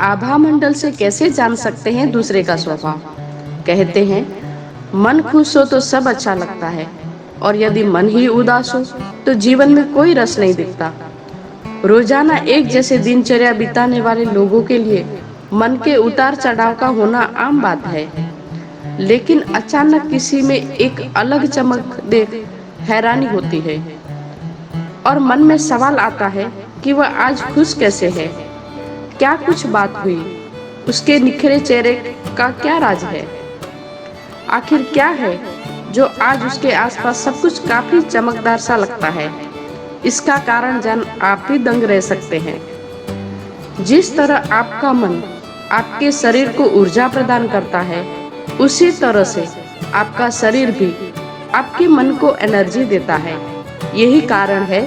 आभा मंडल से कैसे जान सकते हैं दूसरे का स्वभाव? कहते हैं मन खुश हो तो सब अच्छा लगता है और यदि मन ही उदास हो तो जीवन में कोई रस नहीं दिखता। रोजाना एक जैसे दिनचर्या बिताने वाले लोगों के लिए मन के उतार चढ़ाव का होना आम बात है, लेकिन अचानक किसी में एक अलग चमक देख हैरानी होती है और मन में सवाल आता है कि वह आज खुश कैसे है। क्या कुछ बात हुई? उसके निखरे चेहरे का क्या राज है? आखिर क्या है जो आज उसके आसपास सब कुछ काफी चमकदार सा लगता है? इसका कारण जान आप भी दंग रह सकते हैं। जिस तरह आपका मन आपके शरीर को ऊर्जा प्रदान करता है, उसी तरह से आपका शरीर भी आपके मन को एनर्जी देता है। यही कारण है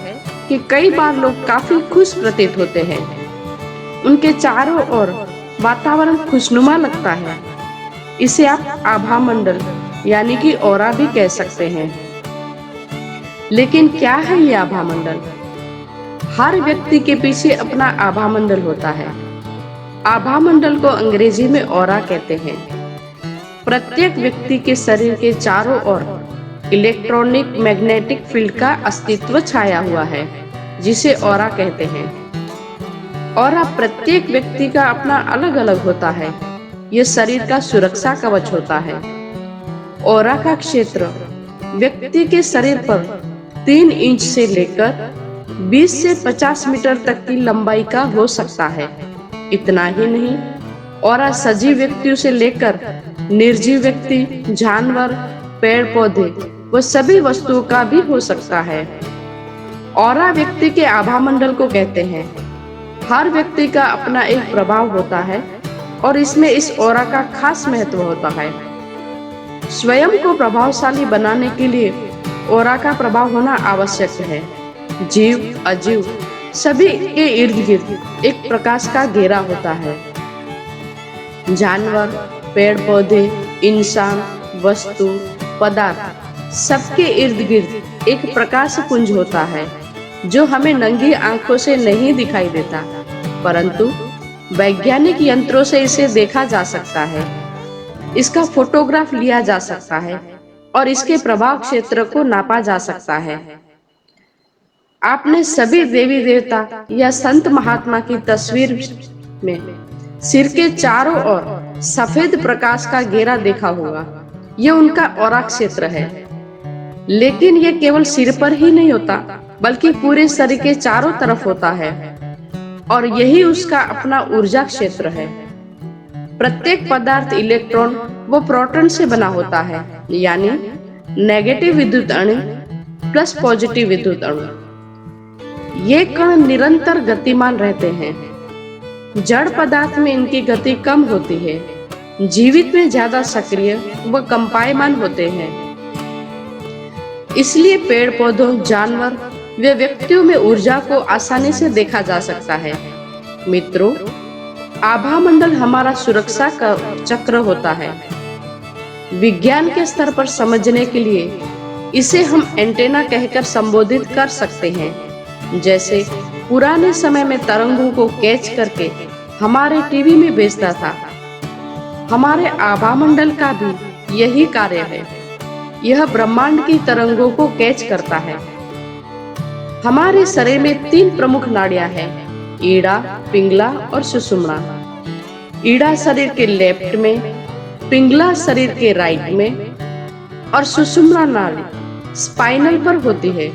कि कई बार लोग काफी खुश प्रतीत होते हैं। उनके चारों ओर वातावरण खुशनुमा लगता है। इसे आप आभा मंडल यानी कि ऑरा भी कह सकते हैं। लेकिन क्या है ये आभा मंडल? हर व्यक्ति के पीछे अपना आभा मंडल होता है। आभा मंडल को अंग्रेजी में ऑरा कहते हैं। प्रत्येक व्यक्ति के शरीर के चारों ओर इलेक्ट्रॉनिक मैग्नेटिक फील्ड का अस्तित्व छाया हुआ है, जिसे ऑरा कहते हैं। ऑरा प्रत्येक व्यक्ति का अपना अलग अलग होता है। यह शरीर का सुरक्षा कवच होता है। ऑरा का क्षेत्र व्यक्ति के शरीर पर 3 इंच से लेकर 20 से 50 मीटर तक की लंबाई का हो सकता है। इतना ही नहीं, ऑरा सजीव व्यक्तियों से लेकर निर्जीव व्यक्ति, जानवर, पेड़ पौधे व सभी वस्तुओं का भी हो सकता है। ऑरा व्यक्ति के आभा मंडल को कहते हैं। हर व्यक्ति का अपना एक प्रभाव होता है और इसमें इस ऑरा का खास महत्व होता है। स्वयं को प्रभावशाली बनाने के लिए ऑरा का प्रभाव होना आवश्यक है। जीव अजीव सभी के इर्द गिर्द एक प्रकाश का घेरा होता है। जानवर, पेड़ पौधे, इंसान, वस्तु, पदार्थ सबके इर्द गिर्द एक प्रकाश पुंज होता है जो हमें नंगी आंखों से नहीं दिखाई देता, परंतु वैज्ञानिक यंत्रों से इसे देखा जा सकता है। इसका फोटोग्राफ लिया जा सकता है और इसके प्रभाव क्षेत्र को नापा जा सकता है। आपने सभी देवी देवता या संत महात्मा की तस्वीर में सिर के चारों ओर सफेद प्रकाश का घेरा देखा होगा। यह उनका ऑरा क्षेत्र है। लेकिन यह केवल सिर पर ही नहीं होता, बल्कि पूरे शरीर के चारों तरफ होता है और यही उसका अपना ऊर्जा क्षेत्र है। प्रत्येक पदार्थ इलेक्ट्रॉन व प्रोटॉन से बना होता है, यानी नेगेटिव विद्युत अणु प्लस पॉजिटिव विद्युत अणु। ये कण निरंतर गतिमान रहते हैं। जड़ पदार्थ में इनकी गति कम होती है, जीवित में ज्यादा सक्रिय व कंपायमान होते हैं। इसलिए पेड़ पौधों, जानवर व व्यक्तियों में ऊर्जा को आसानी से देखा जा सकता है। मित्रों, आभा मंडल हमारा सुरक्षा का चक्र होता है। विज्ञान के स्तर पर समझने के लिए इसे हम एंटेना कहकर संबोधित कर सकते हैं। जैसे पुराने समय में तरंगों को कैच करके हमारे टीवी में भेजता था, हमारे आभा मंडल का भी यही कार्य है। यह ब्रह्मांड की तरंगों को कैच करता है। हमारे शरीर में 3 प्रमुख नाड़ियां हैं, ईड़ा, पिंगला और सुषुम्ना। ईड़ा शरीर के लेफ्ट में, पिंगला शरीर के राइट में और सुषुम्ना नाड़ी स्पाइनल पर होती है।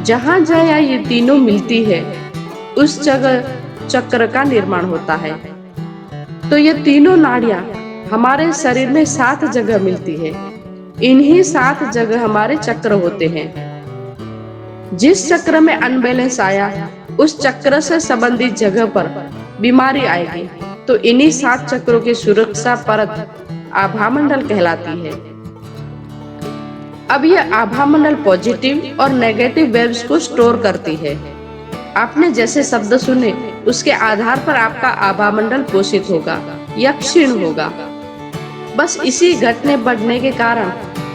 जहां जहाँ ये तीनों मिलती है, उस जगह चक्र का निर्माण होता है। तो ये तीनों नाड़ियां हमारे शरीर में 7 जगह मिलती है। इन्हीं 7 जगह हमारे चक्र होते हैं। जिस चक्र में अनबैलेंस आया, उस चक्र से संबंधित जगह पर बीमारी आएगी। तो इन्हीं 7 चक्रों की सुरक्षा परत आभा मंडल कहलाती है। अब यह आभा मंडल पॉजिटिव और नेगेटिव वेव्स को स्टोर करती है। आपने जैसे शब्द सुने, उसके आधार पर आपका आभा मंडल पोषित होगा या क्षीण होगा। बस इसी घटने बढ़ने के कारण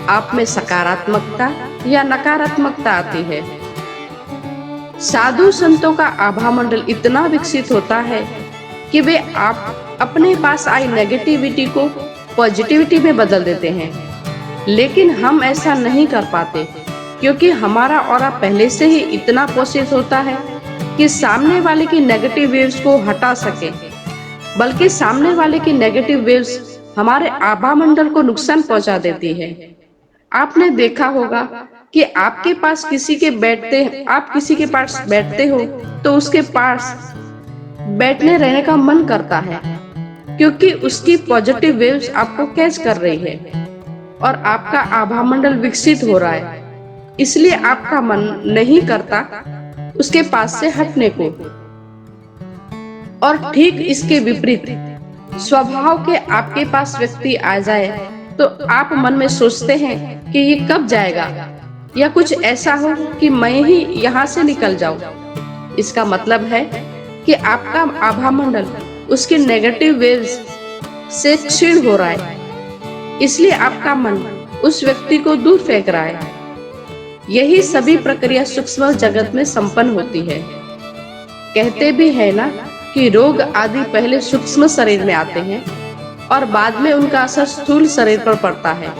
आप में सकारात्मकता या नकारात्मकता आती है। साधु संतों का आभा मंडल इतना विकसित होता है कि वे आप अपने पास आई नेगेटिविटी को पॉजिटिविटी में बदल देते हैं, लेकिन हम ऐसा नहीं कर पाते क्योंकि हमारा ऑरा पहले से ही इतना पोषित होता है कि सामने वाले की नेगेटिव वेव्स को हटा सके। बल्कि सामने वाले की नेगेटिव वेव्स हमारे आभा मंडल को नुकसान पहुंचा देती है। आपने देखा होगा कि आप किसी के पास बैठते हो तो उसके पास बैठने रहने का मन करता है, क्योंकि उसकी पॉजिटिव वेव्स आपको कैच कर रही है और आपका आभा मंडल विकसित हो रहा है। इसलिए आपका मन नहीं करता उसके पास से हटने को। और ठीक इसके विपरीत स्वभाव के आपके पास व्यक्ति आ जाए तो आप मन में सोचते हैं कि ये कब जाएगा, या कुछ ऐसा हो कि मैं ही यहाँ से निकल जाऊं। इसका मतलब है कि आपका आभा मंडल उसके नेगेटिव वेव्स से क्षीण हो रहा है, इसलिए आपका मन उस व्यक्ति को दूर फेंक रहा है। यही सभी प्रक्रिया सूक्ष्म जगत में संपन्न होती है। कहते भी है ना कि रोग आदि पहले सूक्ष्म शरीर में आते हैं और बाद में उनका असर स्थूल शरीर पर पड़ता है।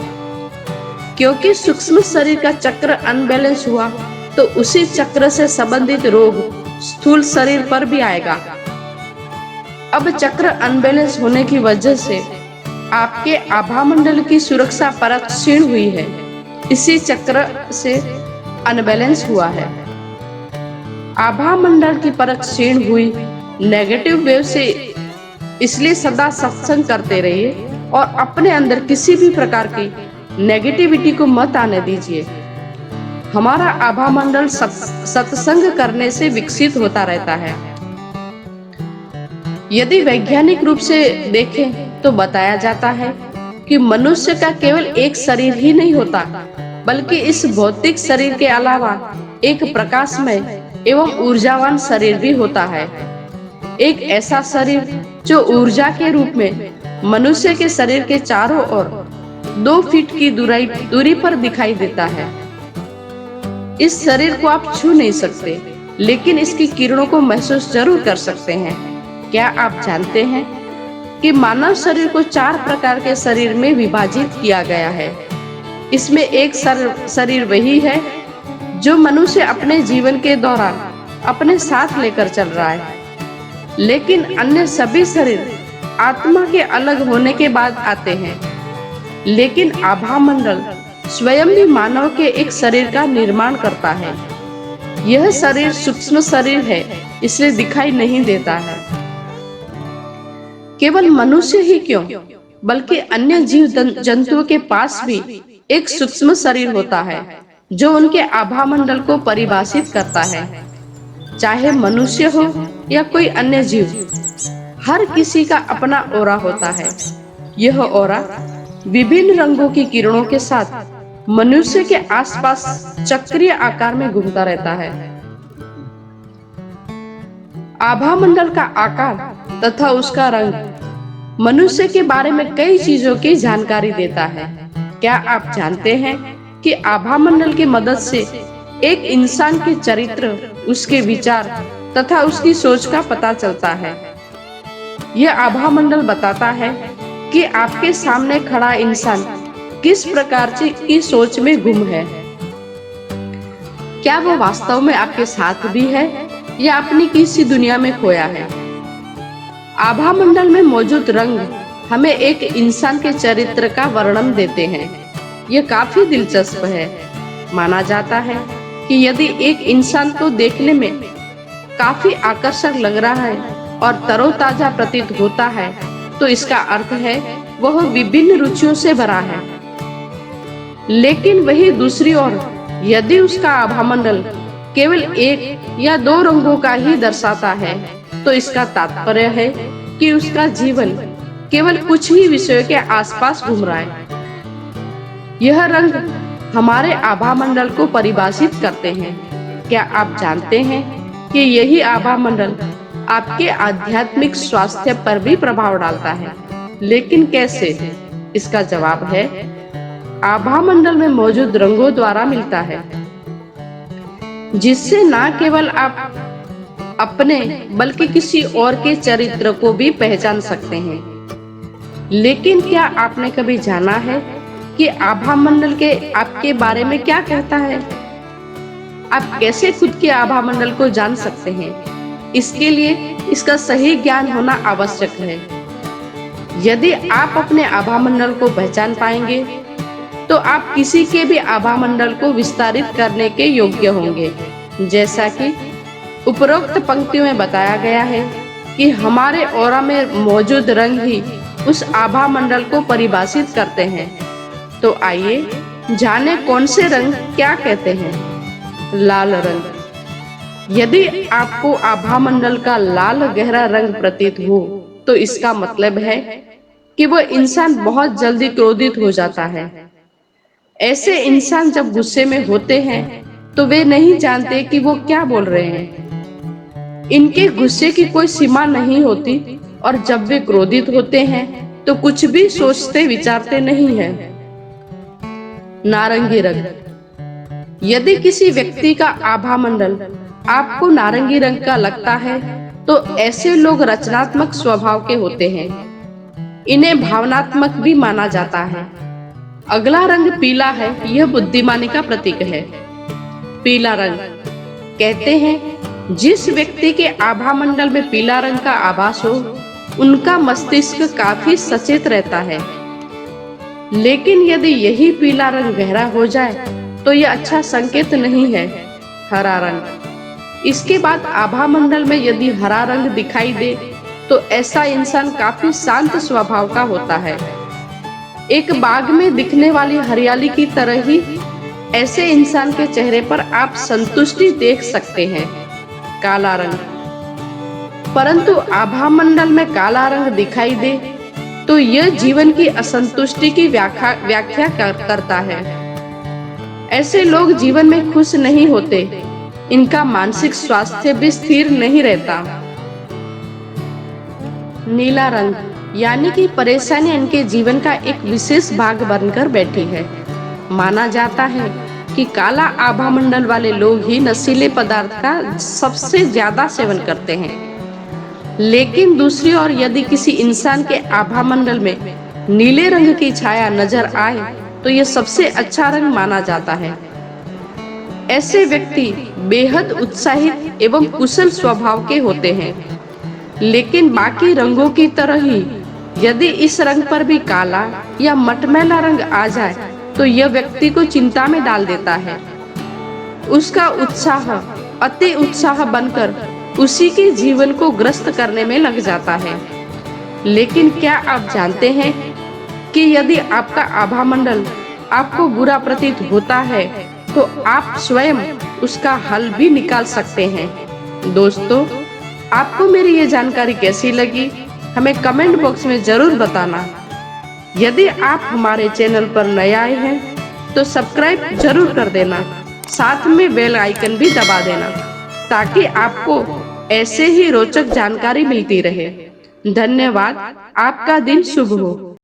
क्योंकि सूक्ष्म शरीर का चक्र अनबैलेंस हुआ तो उसी चक्र से संबंधित रोग स्थूल शरीर पर भी आएगा। अब चक्र अनबैलेंस होने की वजह से आपके आभा मंडल की सुरक्षा परत क्षीण हुई है, इसी चक्र से अनबैलेंस हुआ है। आभा मंडल की परत क्षीण हुई नेगेटिव वेव से, इसलिए सदा सत्संग करते रहिए और अपने अंदर किसी भी प्रकार की नेगेटिविटी को मत आने दीजिए। हमारा आभा मंडल सत्संग करने से विकसित होता रहता है। यदि वैज्ञानिक रूप से देखें तो बताया जाता है कि मनुष्य का केवल एक शरीर ही नहीं होता, बल्कि इस भौतिक शरीर के अलावा एक प्रकाशमय एवं ऊर्जावान शरीर भी होता है। एक ऐसा शरीर जो ऊर्जा के रूप में मनुष्य के शरीर के चारों ओर 2 फीट की दूरी पर दिखाई देता है। इस शरीर को आप छू नहीं सकते, लेकिन इसकी किरणों को महसूस जरूर कर सकते हैं। क्या आप जानते हैं कि मानव शरीर को 4 प्रकार के शरीर में विभाजित किया गया है। इसमें एक शरीर वही है जो मनुष्य अपने जीवन के दौरान अपने साथ लेकर चल रहा है, लेकिन अन्य सभी शरीर आत्मा के अलग होने के बाद आते हैं। लेकिन आभा मंडल स्वयं भी मानव के एक शरीर का निर्माण करता है। यह शरीर सूक्ष्म शरीर है, इसलिए दिखाई नहीं देता है। केवल मनुष्य ही क्यों, बल्कि अन्य जीव जंतुओं के पास भी एक सूक्ष्म शरीर होता है जो उनके आभा मंडल को परिभाषित करता है। चाहे मनुष्य हो या कोई अन्य जीव, हर किसी का अपना ऑरा होता है। यह ऑरा विभिन्न रंगों की किरणों के साथ मनुष्य के आसपास चक्रीय आकार में घूमता रहता है। आभा मंडल का आकार तथा उसका रंग मनुष्य के बारे में कई चीजों की जानकारी देता है। क्या आप जानते हैं कि आभा मंडल की मदद से एक इंसान के चरित्र, उसके विचार तथा उसकी सोच का पता चलता है। यह आभा मंडल बताता है कि आपके सामने खड़ा इंसान किस प्रकार की सोच में गुम है। क्या वो वास्तव में आपके साथ भी है या अपनी किसी दुनिया में खोया है। आभा मंडल में मौजूद रंग हमें एक इंसान के चरित्र का वर्णन देते हैं। यह काफी दिलचस्प है। माना जाता है कि यदि एक इंसान को देखने में काफी आकर्षक लग रहा है और तरोताजा प्रतीत होता है, तो इसका अर्थ है वह विभिन्न रुचियों से भरा है। लेकिन वही दूसरी ओर यदि उसका आभा मंडल केवल 1 या 2 रंगों का ही दर्शाता है, तो इसका तात्पर्य है कि उसका जीवन केवल कुछ ही विषयों के आसपास घूम रहा है। यह रंग हमारे आभा मंडल को परिभाषित करते हैं। क्या आप जानते हैं कि यही आभा मंडल आपके आध्यात्मिक स्वास्थ्य पर भी प्रभाव डालता है? लेकिन कैसे? इसका जवाब है आभा मंडल में मौजूद रंगों द्वारा मिलता है, जिससे न केवल आप अपने बल्कि किसी और के चरित्र को भी पहचान सकते हैं। लेकिन क्या आपने कभी जाना है कि आभा मंडल के आपके बारे में क्या कहता है? आप कैसे खुद के आभा मंडल को जान सकते हैं? इसके लिए इसका सही ज्ञान होना आवश्यक है। यदि आप अपने आभा मंडल को पहचान पाएंगे तो आप किसी के भी आभा मंडल को विस्तारित करने के योग्य होंगे। जैसा कि उपरोक्त पंक्तियों में बताया गया है कि हमारे ऑरा में मौजूद रंग ही उस आभा मंडल को परिभाषित करते हैं। तो आइए जाने कौन से रंग क्या कहते हैं। लाल रंग। यदि आपको आभा मंडल का लाल गहरा रंग प्रतीत हो तो इसका मतलब है कि वो इंसान बहुत जल्दी क्रोधित हो जाता है। ऐसे इंसान जब गुस्से में होते हैं तो वे नहीं जानते कि वो क्या बोल रहे हैं। इनके गुस्से की कोई सीमा नहीं होती और जब वे क्रोधित होते हैं तो कुछ भी सोचते विचारते नहीं हैं। नारंगी रंग। यदि किसी व्यक्ति का आभा मंडल आपको नारंगी रंग का लगता है तो ऐसे लोग रचनात्मक स्वभाव के होते हैं। इन्हें भावनात्मक भी माना जाता है। अगला रंग पीला है। यह बुद्धिमानी का प्रतीक है। पीला रंग। कहते हैं जिस व्यक्ति के आभा मंडल में पीला रंग का आभास हो उनका मस्तिष्क काफी सचेत रहता है। लेकिन यदि यही पीला रंग गहरा हो जाए तो यह अच्छा संकेत नहीं है। हरा रंग। इसके बाद आभा मंडल में यदि हरा रंग दिखाई दे तो ऐसा इंसान काफी शांत स्वभाव का होता है। एक बाग में दिखने वाली हरियाली की तरह ही ऐसे इंसान के चेहरे पर आप संतुष्टि देख सकते हैं। काला रंग। परंतु आभा मंडल में काला रंग दिखाई दे तो यह जीवन की असंतुष्टि की व्याख्या करता है। ऐसे लोग जीवन में खुश नहीं होते। इनका मानसिक स्वास्थ्य भी स्थिर नहीं रहता। नीला रंग। यानी कि परेशानी इनके जीवन का एक विशेष भाग बनकर बैठी है। माना जाता है कि काला आभा मंडल वाले लोग ही नशीले पदार्थ का सबसे ज्यादा सेवन करते हैं। लेकिन दूसरी ओर यदि किसी इंसान के आभा मंडल में नीले रंग की छाया नजर आए तो यह सबसे अच्छा रंग माना जाता है। ऐसे व्यक्ति बेहद उत्साहित एवं कुशल स्वभाव के होते हैं। लेकिन बाकी रंगों की तरह ही यदि इस रंग पर भी काला या मटमैला रंग आ जाए तो यह व्यक्ति को चिंता में डाल देता है। उसका उत्साह अति उत्साह बनकर उसी के जीवन को ग्रस्त करने में लग जाता है। लेकिन क्या आप जानते हैं कि यदि आपका आभा मंडल आपको बुरा प्रतीत होता है तो आप स्वयं उसका हल भी निकाल सकते हैं। दोस्तों, आपको मेरी ये जानकारी कैसी लगी हमें कमेंट बॉक्स में जरूर बताना। यदि आप हमारे चैनल पर नए आए हैं तो सब्सक्राइब जरूर कर देना। साथ में बेल आइकन भी दबा देना ताकि आपको ऐसे ही रोचक जानकारी मिलती रहे। धन्यवाद। आपका दिन शुभ हो।